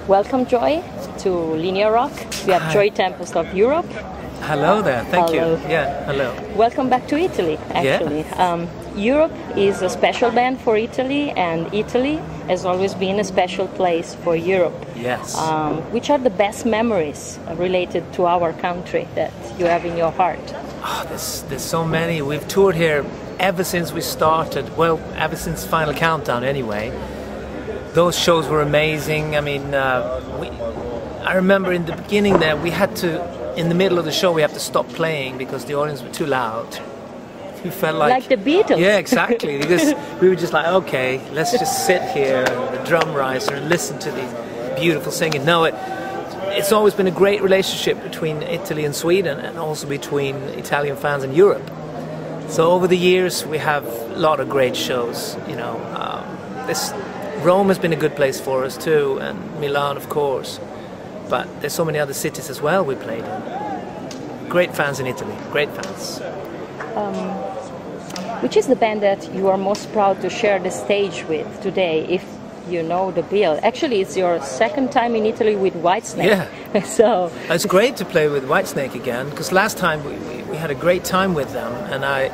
Welcome, Joy, to Linea Rock. We have Joy Tempest of Europe. Hello there, thank Hello. you. Yeah, hello. Welcome back to Italy, actually. Yeah. Europe is a special band for Italy, and Italy has always been a special place for Europe. Yes. Which are the best memories related to our country that you have in your heart? Oh, there's so many. We've toured here ever since we started. Well, ever since Final Countdown, anyway. Those shows were amazing. I mean, I remember in the beginning there we had to, in the middle of the show, we have to stop playing because the audience were too loud. We felt like the Beatles. Yeah, exactly. Because we were just like, okay, let's just sit here, the drum riser, and listen to these beautiful singing. No, it's always been a great relationship between Italy and Sweden, and also between Italian fans and Europe. So over the years, we have a lot of great shows. You know, Rome has been a good place for us too, and Milan, of course. But there's so many other cities as well we played in. Great fans in Italy, great fans. Which is the band that you are most proud to share the stage with today, if you know the bill? Actually, it's your second time in Italy with Whitesnake. Yeah. So it's great to play with Whitesnake again, because last time we had a great time with them, and I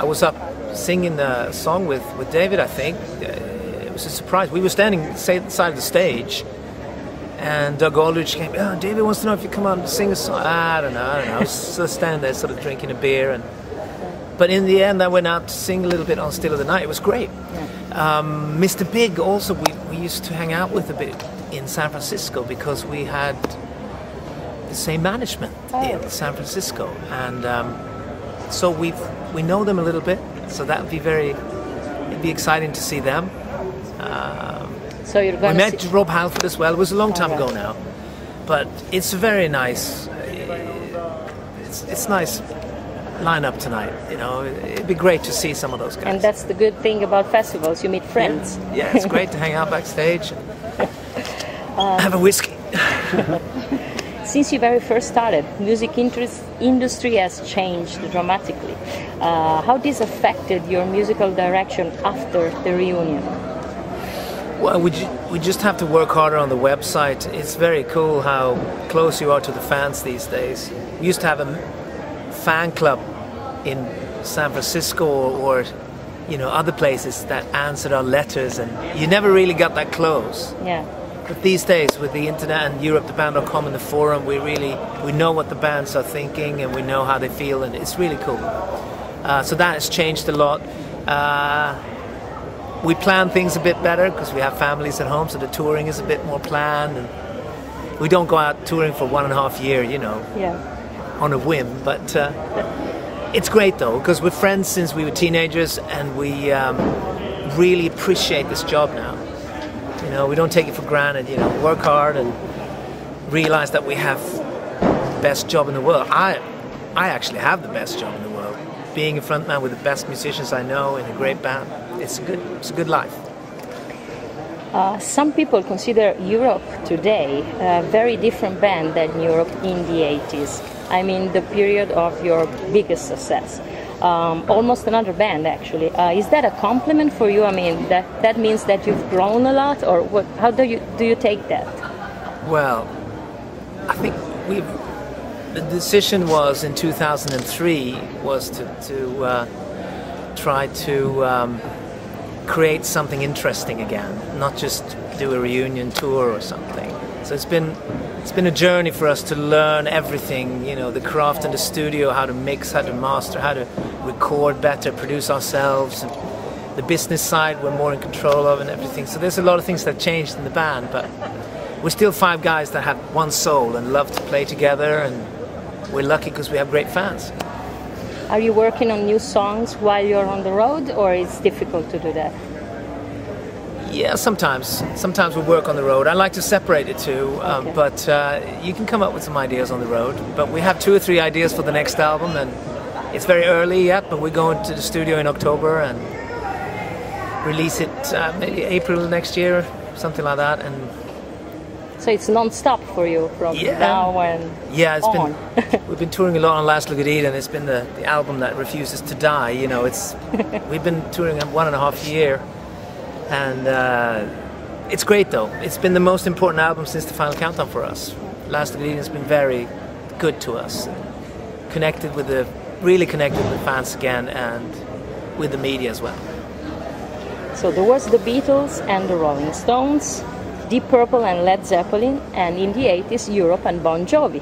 was up singing the song with David, I think. It was a surprise. We were standing side of the stage, and Doug Aldrich came, oh, David wants to know if you come out and sing a song. I don't know. I was sort of standing there sort of drinking a beer, but in the end I went out to sing a little bit on Still of the Night. It was great. Yeah. Mr. Big also we used to hang out with a bit in San Francisco because we had the same management in San Francisco, and so we know them a little bit, so that would be it'd be exciting to see them. So you're going we met Rob Halford as well. It was a long time ago now, but it's a very nice. It's nice lineup tonight. You know, it'd be great to see some of those guys. And that's the good thing about festivals. You meet friends. Yeah, it's great to hang out backstage and have a whiskey. Since you very first started, music industry has changed dramatically. How this affected your musical direction after the reunion? Well, we just have to work harder on the website. It's very cool how close you are to the fans these days. We used to have a fan club in San Francisco or you know, other places that answered our letters, and you never really got that close. Yeah. But these days, with the internet and EuropeTheBand.com and the forum, we know what the bands are thinking, and we know how they feel, and it's really cool. So that has changed a lot. We plan things a bit better because we have families at home, so the touring is a bit more planned, and we don't go out touring for 1.5 years, you know, on a whim. But it's great though, because we're friends since we were teenagers, and we really appreciate this job now. You know, we don't take it for granted. You know, work hard and realize that we have the best job in the world. I actually have the best job in the world, being a frontman with the best musicians I know in a great band. It's a good life. Some people consider Europe today a very different band than Europe in the 80s. I mean, the period of your biggest success. Almost another band, actually. Is that a compliment for you? I mean, that means that you've grown a lot, or what? How do you take that? Well, I think the decision was in 2003 was to try to create something interesting again, not just do a reunion tour or something. So it's been a journey for us to learn everything, you know, the craft in the studio, how to mix, how to master, how to record better, produce ourselves, and the business side we're more in control of and everything. So there's a lot of things that changed in the band, but we're still 5 guys that have one soul and love to play together, and we're lucky because we have great fans. Are you working on new songs while you're on the road, or it's difficult to do that? Yeah, sometimes we work on the road. I like to separate it too, but you can come up with some ideas on the road. But we have 2 or 3 ideas for the next album, and it's very early yet, but we're going to the studio in October and release it maybe April next year, something like that. And so it's non-stop for you from now and on. We've been touring a lot on Last Look at Eden, and it's been the album that refuses to die. You know, we've been touring 1.5 years, and It's great though. It's been the most important album since the Final Countdown for us. Last Ingredient has been very good to us. Really connected with fans again, and with the media as well. So there was the Beatles and the Rolling Stones, Deep Purple and Led Zeppelin, and in the 80s Europe and Bon Jovi.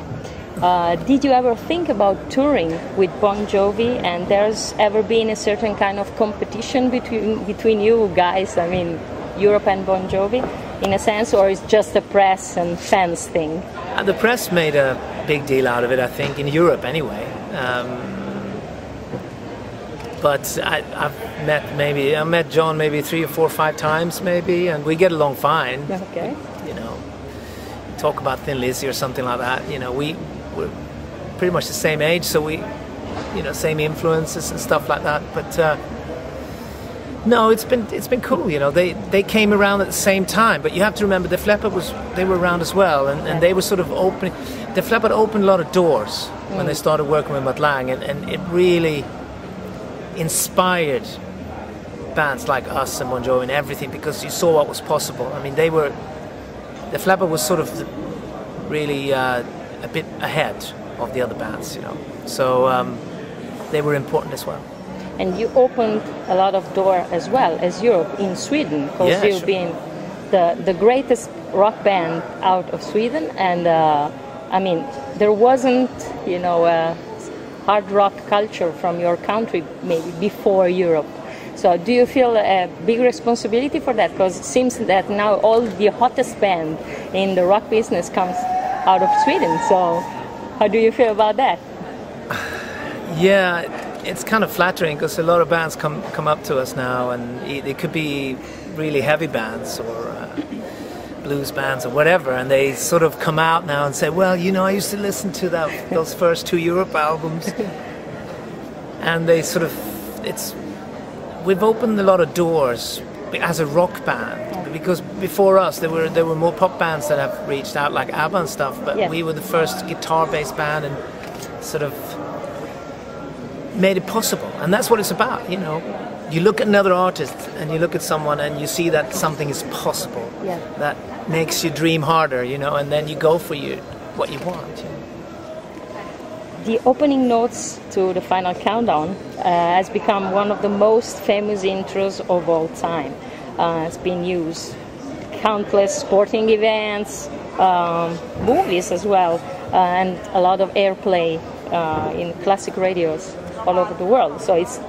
Did you ever think about touring with Bon Jovi, and there's ever been a certain kind of competition between you guys, I mean Europe and Bon Jovi, in a sense, or it's just a press and fans thing? The press made a big deal out of it, I think, in Europe anyway. But I met John maybe 3 or 4 or 5 times maybe, and we get along fine. Okay. You know, talk about Thin Lizzy or something like that. You know, we're pretty much the same age, so same influences and stuff like that. But no, it's been cool. You know, they came around at the same time. But you have to remember, Def Leppard they were around as well, and they were sort of opening. Def Leppard opened a lot of doors when they started working with Mutt Lange, and it really inspired bands like us and Bon Jovi and everything, because you saw what was possible. I mean, Def Leppard was sort of really a bit ahead of the other bands, you know. So they were important as well. And you opened a lot of doors as well as Europe, in Sweden, because you've been the greatest rock band out of Sweden, and I mean, there wasn't, you know, a hard rock culture from your country maybe before Europe. So do you feel a big responsibility for that? Because it seems that now all the hottest band in the rock business comes out of Sweden. So how do you feel about that? Yeah, it's kind of flattering, because a lot of bands come up to us now, and it could be really heavy bands or blues bands or whatever, and they sort of come out now and say, well, you know, I used to listen to those first 2 Europe albums, and they sort of, we've opened a lot of doors as a rock band, because before us there were more pop bands that have reached out, like ABBA and stuff, but we were the first guitar-based band, and sort of made it possible. And that's what it's about, you know. You look at another artist and you look at someone and you see that something is possible. That makes you dream harder, you know, and then you go for what you want. You know. The opening notes to the Final Countdown has become one of the most famous intros of all time. It's been used countless sporting events, movies as well, and a lot of airplay in classic radios all over the world. So it's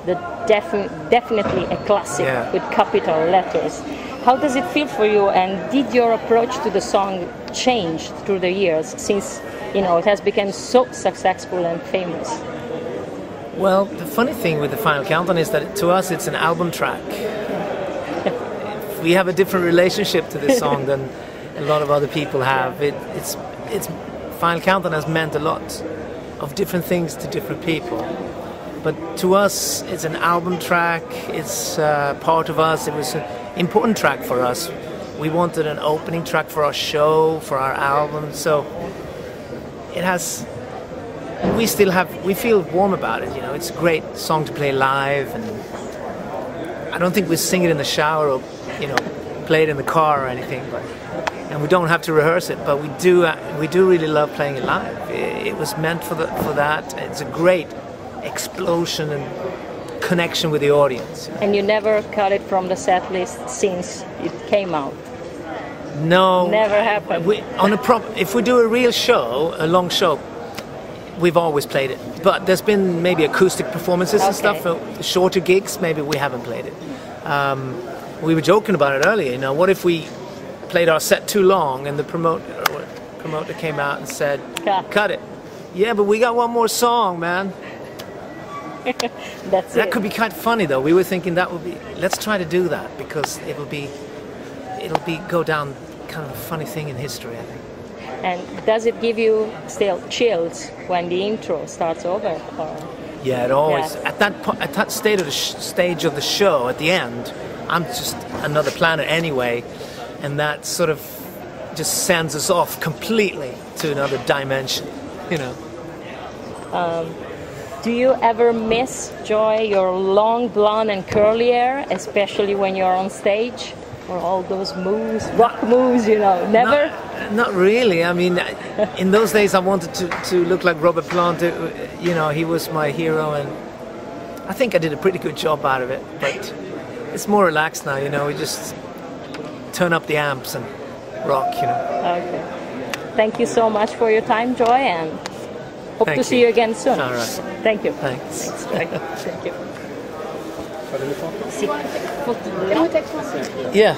definitely a classic with capital letters. How does it feel for you, and did your approach to the song change through the years, since, you know, it has become so successful and famous? Well, the funny thing with the Final Countdown is that to us it's an album track. We have a different relationship to this song than a lot of other people have. It's Final Countdown has meant a lot of different things to different people. But to us, it's an album track, it's part of us, it was an important track for us. We wanted an opening track for our show, for our album, so it has, we feel warm about it, you know. It's a great song to play live, and I don't think we sing it in the shower or, you know, play it in the car or anything, and we don't have to rehearse it, but we do really love playing it live. It was meant for that. It's a great explosion and connection with the audience. And you never cut it from the set list since it came out? No. Never happened? If we do a real show, a long show, we've always played it. But there's been maybe acoustic performances and stuff, shorter gigs, maybe we haven't played it. We were joking about it earlier, you know, what if we played our set too long and the promoter came out and said, cut it. Yeah, but we got one more song, man. That could be quite funny though. We were thinking that would be, let's try to do that, because it'll go down kind of a funny thing in history, I think. And does it give you still chills when the intro starts over? Or? Yeah, it always. At that stage of the show, at the end, I'm just another planet anyway, and that sort of just sends us off completely to another dimension, you know. Do you ever miss, Joy, your long blonde and curly hair, especially when you're on stage? for all those moves, rock moves, you know? Never? Not really. I mean, in those days I wanted to look like Robert Plant. You know, he was my hero, and I think I did a pretty good job out of it. But it's more relaxed now, you know. We just turn up the amps and rock, you know. Okay. Thank you so much for your time, Joy, and hope to see you again soon. All right. Thank you. Thanks. Thank you. Yeah.